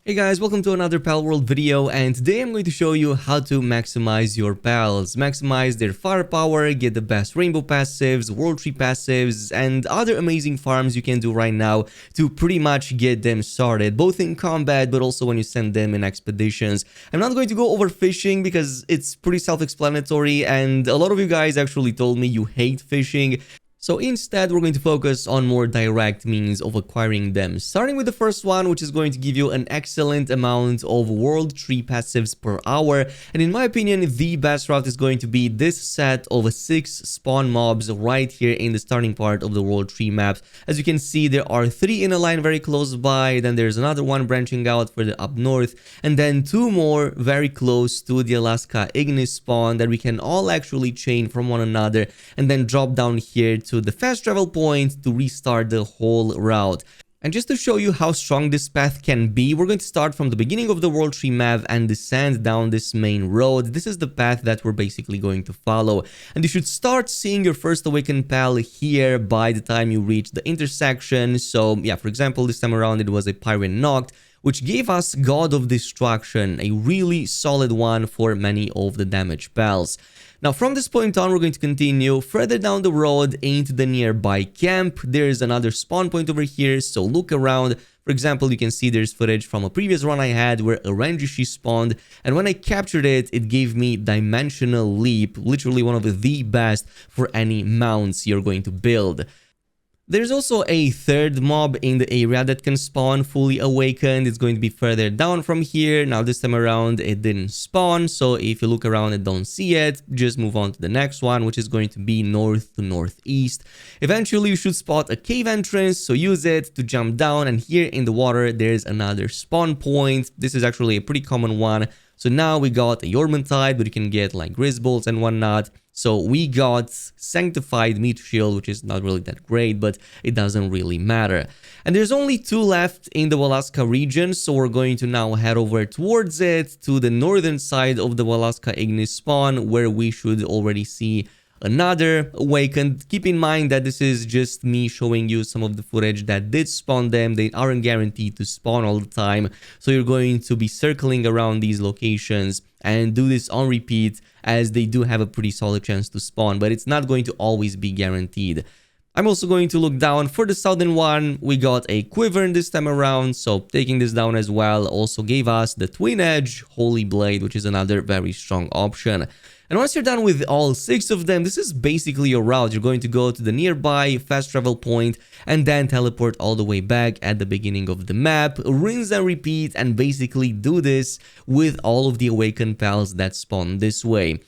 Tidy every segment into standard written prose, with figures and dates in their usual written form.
Hey guys, welcome to another Palworld video, and today I'm going to show you how to maximize your pals, maximize their firepower, get the best rainbow passives, world tree passives, and other amazing farms you can do right now to pretty much get them started, both in combat but also when you send them in expeditions. I'm not going to go over fishing because it's pretty self-explanatory, and a lot of you guys actually told me you hate fishing. So instead, we're going to focus on more direct means of acquiring them, starting with the first one, which is going to give you an excellent amount of world tree passives per hour. And in my opinion, the best route is going to be this set of 6 spawn mobs right here in the starting part of the world tree map. As you can see, there are 3 in a line very close by, then there's another one branching out further up north, and then 2 more very close to the Alaska Ignis spawn that we can all actually chain from one another and then drop down here to the fast travel point to restart the whole route. And just to show you how strong this path can be, we're going to start from the beginning of the world tree map and descend down this main road. This is the path that we're basically going to follow. And you should start seeing your first awakened pal here by the time you reach the intersection. So yeah, for example, this time around it was a Pirate Noct, which gave us God of Destruction, a really solid one for many of the damage pals. Now, from this point on, we're going to continue further down the road into the nearby camp. There's another spawn point over here, so look around. For example, you can see there's footage from a previous run I had where a Ranjishi spawned, and when I captured it, it gave me Dimensional Leap, literally one of the best for any mounts you're going to build. There's also a third mob in the area that can spawn fully awakened. It's going to be further down from here. Now this time around it didn't spawn, so if you look around and don't see it, just move on to the next one, which is going to be north to northeast. Eventually you should spot a cave entrance, so use it to jump down, and here in the water there's another spawn point. This is actually a pretty common one. So now we got a Yormantide, but you can get like Grizzbolts and whatnot. So we got Sanctified Meat Shield, which is not really that great, but it doesn't really matter. And there's only 2 left in the Walaska region, so we're going to now head over towards it, to the northern side of the Walaska Ignis spawn, where we should already see another awakened. Keep in mind that this is just me showing you some of the footage that did spawn them. They aren't guaranteed to spawn all the time, so you're going to be circling around these locations and do this on repeat, as they do have a pretty solid chance to spawn, but it's not going to always be guaranteed. I'm also going to look down for the southern one. We got a Quiver this time around, so taking this down as well also gave us the Twin Edge Holy Blade, which is another very strong option. And once you're done with all 6 of them, this is basically your route. You're going to go to the nearby fast travel point and then teleport all the way back at the beginning of the map, rinse and repeat, and basically do this with all of the awakened pals that spawn this way.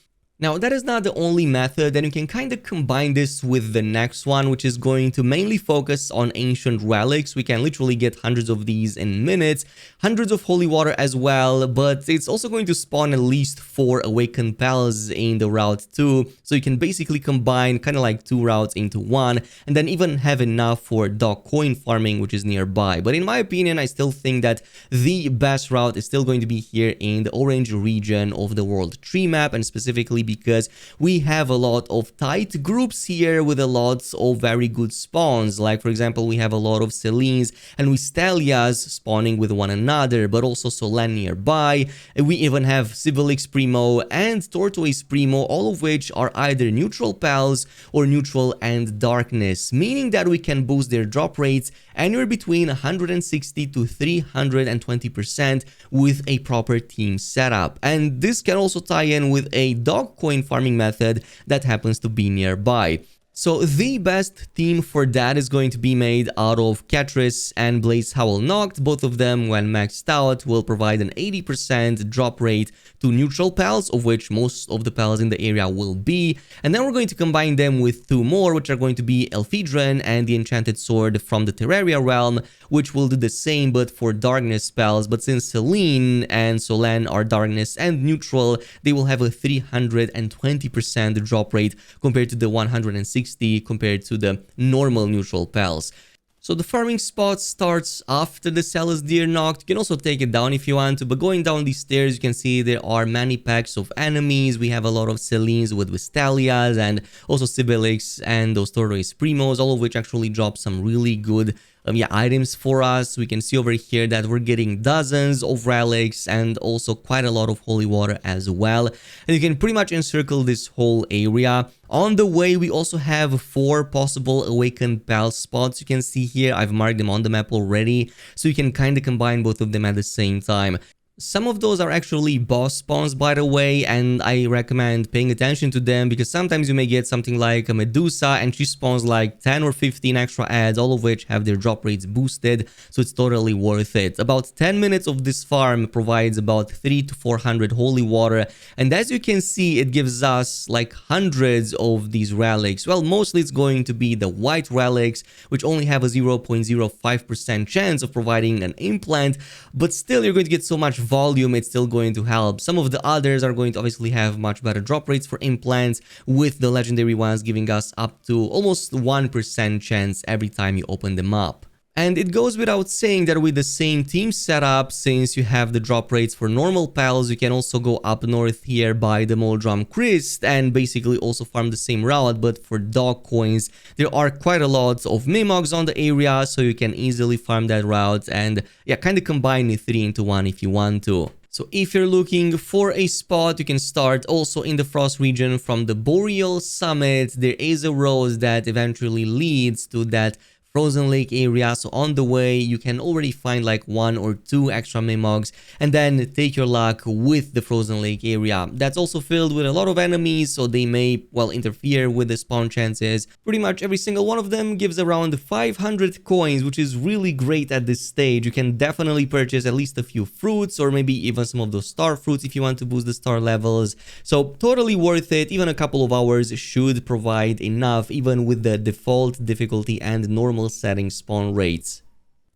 Now, that is not the only method, and you can kind of combine this with the next one, which is going to mainly focus on ancient relics. We can literally get hundreds of these in minutes, hundreds of holy water as well, but it's also going to spawn at least 4 awakened pals in the route too. So you can basically combine kind of like 2 routes into one, and then even have enough for dog coin farming, which is nearby. But in my opinion, I still think that the best route is still going to be here in the orange region of the world tree map, and specifically because we have a lot of tight groups here with a lot of very good spawns. Like, for example, we have a lot of Selines and Wistalias spawning with one another, but also Solan nearby. And we even have Civilix Primo and Tortoise Primo, all of which are either neutral pals or neutral and darkness, meaning that we can boost their drop rates anywhere between 160 to 320% with a proper team setup. And this can also tie in with a dog coin farming method that happens to be nearby. So the best team for that is going to be made out of Ketris and Blaze Howl Noct. Both of them, when maxed out, will provide an 80% drop rate to neutral pals, of which most of the pals in the area will be. And then we're going to combine them with 2 more, which are going to be Elfidren and the Enchanted Sword from the Terraria realm, which will do the same but for darkness spells. But since Selene and Solan are darkness and neutral, they will have a 320% drop rate compared to the 160 compared to the normal neutral pals. So the farming spot starts after the Celestia Noct. You can also take it down if you want to, but going down these stairs you can see there are many packs of enemies. We have a lot of Selines with Wistalias and also Civilix and those Tortoise Primos, all of which actually drop some really good yeah, items for us. We can see over here that we're getting dozens of relics and also quite a lot of holy water as well. And you can pretty much encircle this whole area. On the way, we also have 4 possible awakened pal spots. You can see here, I've marked them on the map already, so you can kind of combine both of them at the same time. Some of those are actually boss spawns, by the way, and I recommend paying attention to them because sometimes you may get something like a Medusa and she spawns like 10 or 15 extra ads, all of which have their drop rates boosted, so it's totally worth it. About 10 minutes of this farm provides about 300 to 400 holy water, and as you can see, it gives us like hundreds of these relics. Well, mostly it's going to be the white relics, which only have a 0.05% chance of providing an implant, but still you're going to get so much volume, it's still going to help. Some of the others are going to obviously have much better drop rates for implants, with the legendary ones giving us up to almost 1% chance every time you open them up. And it goes without saying that with the same team setup, since you have the drop rates for normal pals, you can also go up north here by the Moldrum Christ and basically also farm the same route, but for dog coins. There are quite a lot of Mimogs on the area, so you can easily farm that route and yeah, kind of combine the 3 into 1 if you want to. So if you're looking for a spot, you can start also in the Frost region from the Boreal Summit. There is a road that eventually leads to that Frozen Lake area, so on the way you can already find like 1 or 2 extra Mimogs and then take your luck with the Frozen Lake area. That's also filled with a lot of enemies, so they may, well, interfere with the spawn chances. Pretty much every single one of them gives around 500 coins, which is really great at this stage. You can definitely purchase at least a few fruits or maybe even some of those star fruits if you want to boost the star levels. So totally worth it. Even a couple of hours should provide enough, even with the default difficulty and normal setting spawn rates.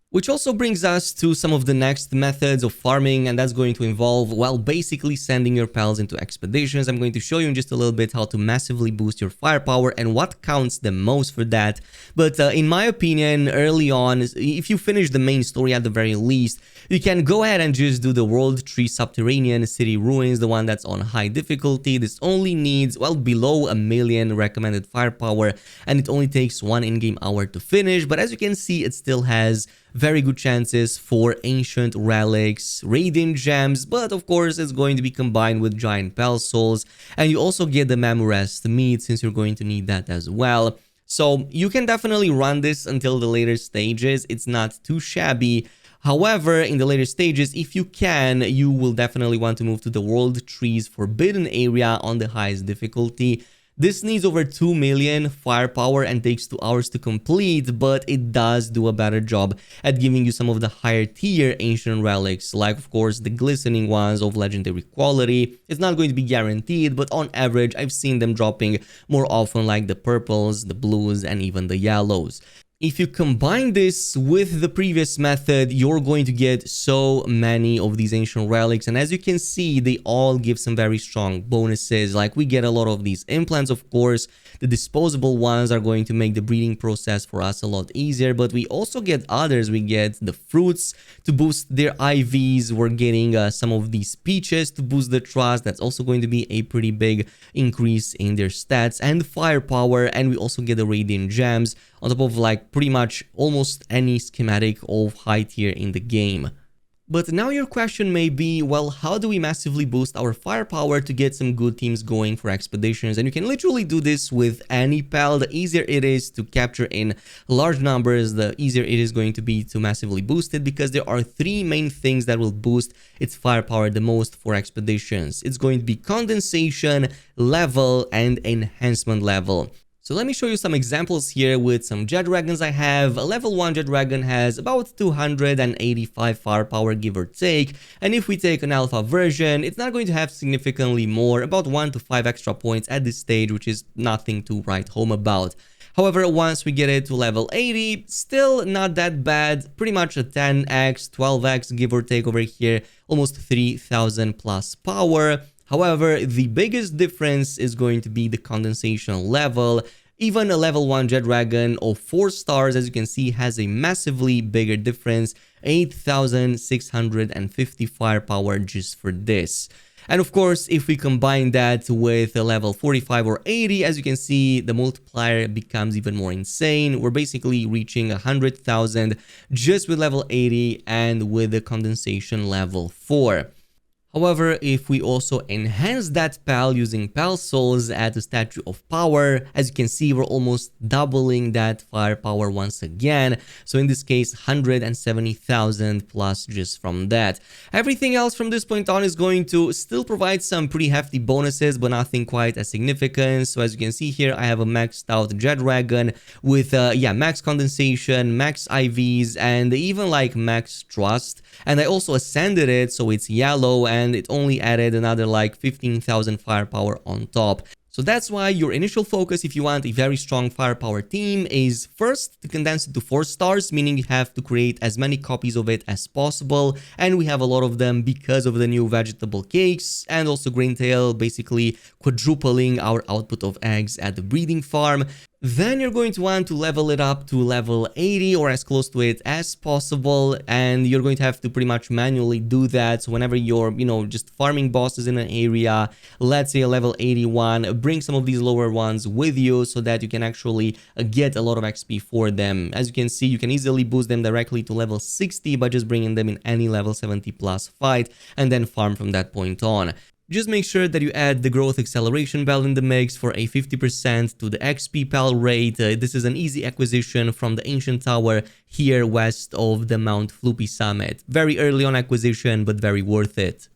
Which also brings us to some of the next methods of farming, and that's going to involve, well, basically sending your pals into expeditions. I'm going to show you in just a little bit how to massively boost your firepower and what counts the most for that. But in my opinion, early on, if you finish the main story at the very least, you can go ahead and just do the World Tree Subterranean City Ruins, the one that's on high difficulty. This only needs, well, below 1 million recommended firepower, and it only takes 1 in-game hour to finish. But as you can see, it still has very good chances for ancient relics, radiant gems, but of course it's going to be combined with giant pal souls, and you also get the Mamorest meat since you're going to need that as well. So you can definitely run this until the later stages. It's not too shabby. However, in the later stages, if you can, you will definitely want to move to the World Trees Forbidden area on the highest difficulty. This needs over 2 million firepower and takes 2 hours to complete, but it does do a better job at giving you some of the higher tier ancient relics, like of course the glistening ones of legendary quality. It's not going to be guaranteed, but on average I've seen them dropping more often, like the purples, the blues, and even the yellows. If you combine this with the previous method, you're going to get so many of these ancient relics, and as you can see, they all give some very strong bonuses. Like, we get a lot of these implants, of course. The disposable ones are going to make the breeding process for us a lot easier, but we also get others. We get the fruits to boost their IVs. We're getting some of these peaches to boost the trust. That's also going to be a pretty big increase in their stats and firepower, and we also get the radiant gems on top of like pretty much almost any schematic of high tier in the game. But now your question may be, well, how do we massively boost our firepower to get some good teams going for expeditions? And you can literally do this with any pal. The easier it is to capture in large numbers, the easier it is going to be to massively boost it, because there are 3 main things that will boost its firepower the most for expeditions. It's going to be condensation, level, and enhancement level. So let me show you some examples here with some jet dragons I have. A level 1 jet dragon has about 285 firepower, give or take, and if we take an alpha version, it's not going to have significantly more, about 1 to 5 extra points at this stage, which is nothing to write home about. However, once we get it to level 80, still not that bad, pretty much a 10x, 12x, give or take over here, almost 3000 plus power. However, the biggest difference is going to be the condensation level. Even a level 1 jet dragon of 4 stars, as you can see, has a massively bigger difference, 8650 firepower just for this. And of course, if we combine that with a level 45 or 80, as you can see, the multiplier becomes even more insane. We're basically reaching 100,000 just with level 80 and with the condensation level 4. However, if we also enhance that PAL using PAL Souls at the Statue of Power, as you can see, we're almost doubling that firepower once again. So in this case, 170,000 plus just from that. Everything else from this point on is going to still provide some pretty hefty bonuses, but nothing quite as significant. So as you can see here, I have a maxed out Jet Dragon with, max condensation, max IVs, and even like max trust. And I also ascended it, so it's yellow, and it only added another like 15,000 firepower on top. So that's why your initial focus, if you want a very strong firepower team, is first to condense it to 4 stars, meaning you have to create as many copies of it as possible, and we have a lot of them because of the new vegetable cakes, and also Greentail basically quadrupling our output of eggs at the breeding farm. Then you're going to want to level it up to level 80 or as close to it as possible, and you're going to have to pretty much manually do that. So whenever you're, just farming bosses in an area, let's say a level 81, bring some of these lower ones with you so that you can actually get a lot of XP for them. As you can see, you can easily boost them directly to level 60 by just bringing them in any level 70 plus fight and then farm from that point on. Just make sure that you add the growth acceleration bell in the mix for a 50% to the XP PAL rate. This is an easy acquisition from the Ancient Tower here west of the Mount Floopy summit. Very early on acquisition, but very worth it.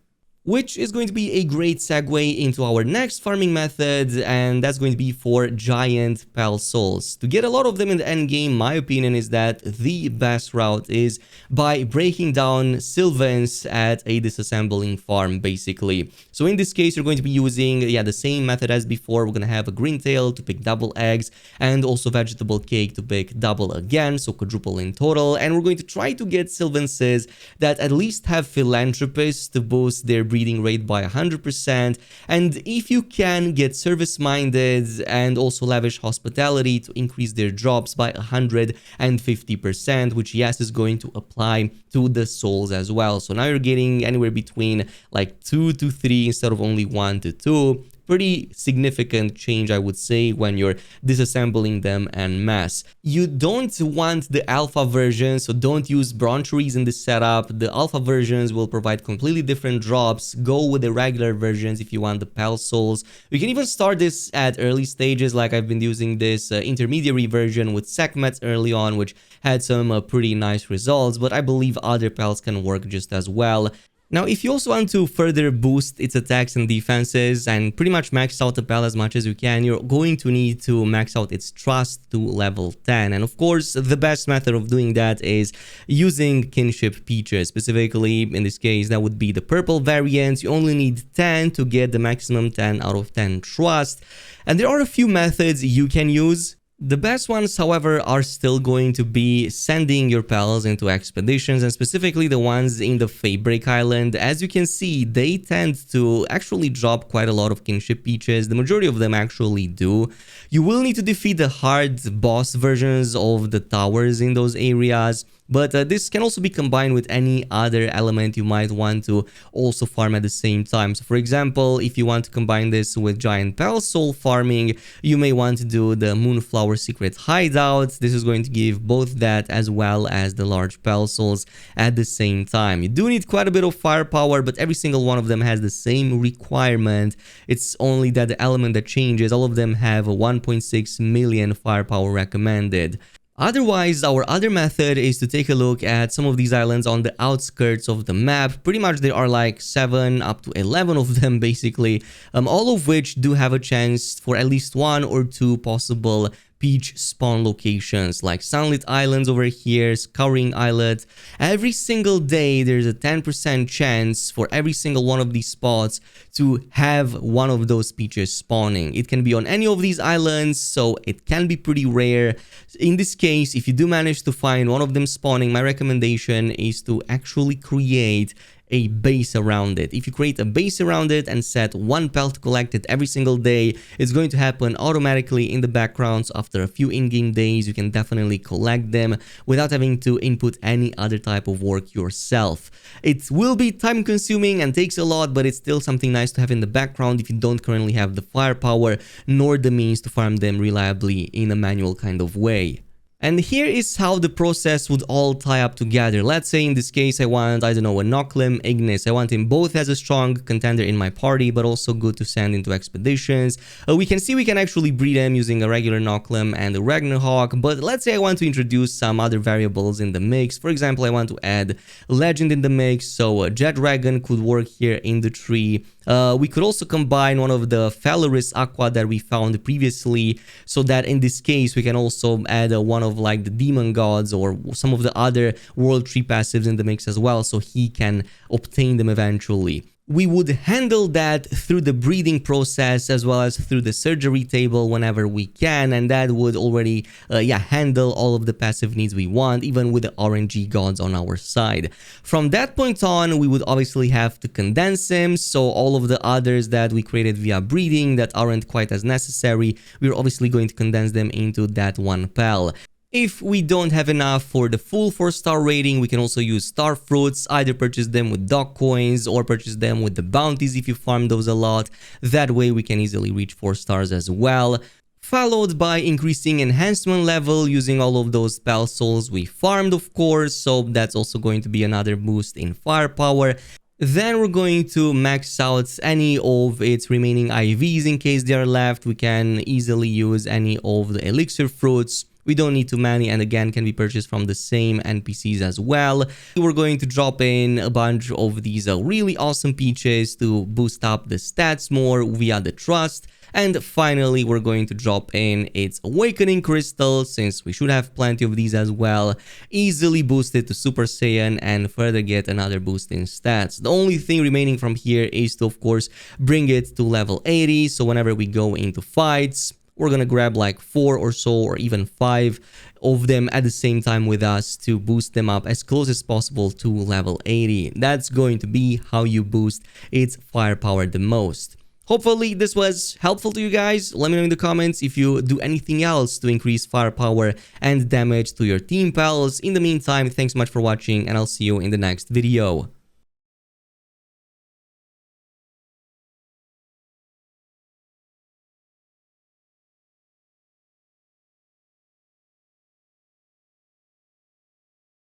Which is going to be a great segue into our next farming method, and that's going to be for giant PAL souls. To get a lot of them in the end game, my opinion is that the best route is by breaking down Sylvans at a disassembling farm, basically. So in this case, you're going to be using the same method as before. We're going to have a Greentail to pick double eggs, and also vegetable cake to pick double again, so quadruple in total. And we're going to try to get Sylvanses that at least have philanthropists to boost their breeding rate by 100%, and if you can, get service-minded and also lavish hospitality to increase their drops by 150%, which yes is going to apply to the souls as well. So now you're getting anywhere between like 2 to 3 instead of only 1 to 2. Pretty significant change, I would say, when you're disassembling them en masse. You don't want the alpha version, so don't use bronze trees in this setup. The alpha versions will provide completely different drops. Go with the regular versions if you want the PAL souls. You can even start this at early stages, like I've been using this intermediary version with Sekhmet early on, which had some pretty nice results, but I believe other PALs can work just as well. Now, if you also want to further boost its attacks and defenses and pretty much max out the PAL as much as you can, you're going to need to max out its trust to level 10. And of course, the best method of doing that is using Kinship Peaches. Specifically, in this case, that would be the purple variant. You only need 10 to get the maximum 10 out of 10 trust. And there are a few methods you can use. The best ones, however, are still going to be sending your pals into expeditions, and specifically the ones in the Fabric Island. As you can see, they tend to actually drop quite a lot of Kinship Peaches. The majority of them actually do. You will need to defeat the hard boss versions of the towers in those areas, but this can also be combined with any other element you might want to also farm at the same time. So for example, if you want to combine this with giant PAL soul farming, you may want to do the Moonflower Secret Hideout. This is going to give both that as well as the large PAL souls at the same time. You do need quite a bit of firepower, but every single one of them has the same requirement. It's only that the element that changes. All of them have a 1.6 million firepower recommended. Otherwise, our other method is to take a look at some of these islands on the outskirts of the map. Pretty much there are like 7 up to 11 of them basically, all of which do have a chance for at least 1 or 2 possible peach spawn locations, like Sunlit Islands over here, Scouring Islet. Every single day there's a 10% chance for every single one of these spots to have one of those peaches spawning. It can be on any of these islands, so it can be pretty rare. In this case, if you do manage to find one of them spawning, my recommendation is to actually create a base around it. If you create a base around it and set one pal to collect it every single day, it's going to happen automatically in the background. So after a few in-game days, you can definitely collect them without having to input any other type of work yourself. It will be time consuming and takes a lot, but it's still something nice to have in the background if you don't currently have the firepower nor the means to farm them reliably in a manual kind of way. And here is how the process would all tie up together. Let's say in this case I want, I don't know, a Noclim, Ignis. I want him both as a strong contender in my party, but also good to send into expeditions. We can see we can actually breed him using a regular Noclim and a Ragnarhawk, but let's say I want to introduce some other variables in the mix. For example, I want to add Legend in the mix, so a Jet Dragon could work here in the tree. We could also combine one of the Falaris Aqua that we found previously, so that in this case we can also add one of like the Demon Gods or some of the other World Tree passives in the mix as well, so he can obtain them eventually. We would handle that through the breeding process as well as through the surgery table whenever we can, and that would already handle all of the passive needs we want, even with the RNG gods on our side. From that point on, we would obviously have to condense him, so all of the others that we created via breeding that aren't quite as necessary, we're obviously going to condense them into that one pal. If we don't have enough for the full 4-star rating, we can also use star fruits, either purchase them with dog coins or purchase them with the bounties if you farm those a lot. That way we can easily reach 4 stars as well. Followed by increasing enhancement level using all of those pal souls we farmed, of course, so that's also going to be another boost in firepower. Then we're going to max out any of its remaining IVs in case they are left. We can easily use any of the elixir fruits. We don't need too many, and again can be purchased from the same NPCs as well. We're going to drop in a bunch of these really awesome peaches to boost up the stats more via the trust. And finally, we're going to drop in its Awakening Crystal, since we should have plenty of these as well. Easily boost it to Super Saiyan and further get another boost in stats. The only thing remaining from here is to, of course, bring it to level 80. So whenever we go into fights, we're gonna grab like 4 or so, or even 5 of them at the same time with us to boost them up as close as possible to level 80. That's going to be how you boost its firepower the most. Hopefully this was helpful to you guys. Let me know in the comments if you do anything else to increase firepower and damage to your team pals. In the meantime, thanks so much for watching, and I'll see you in the next video.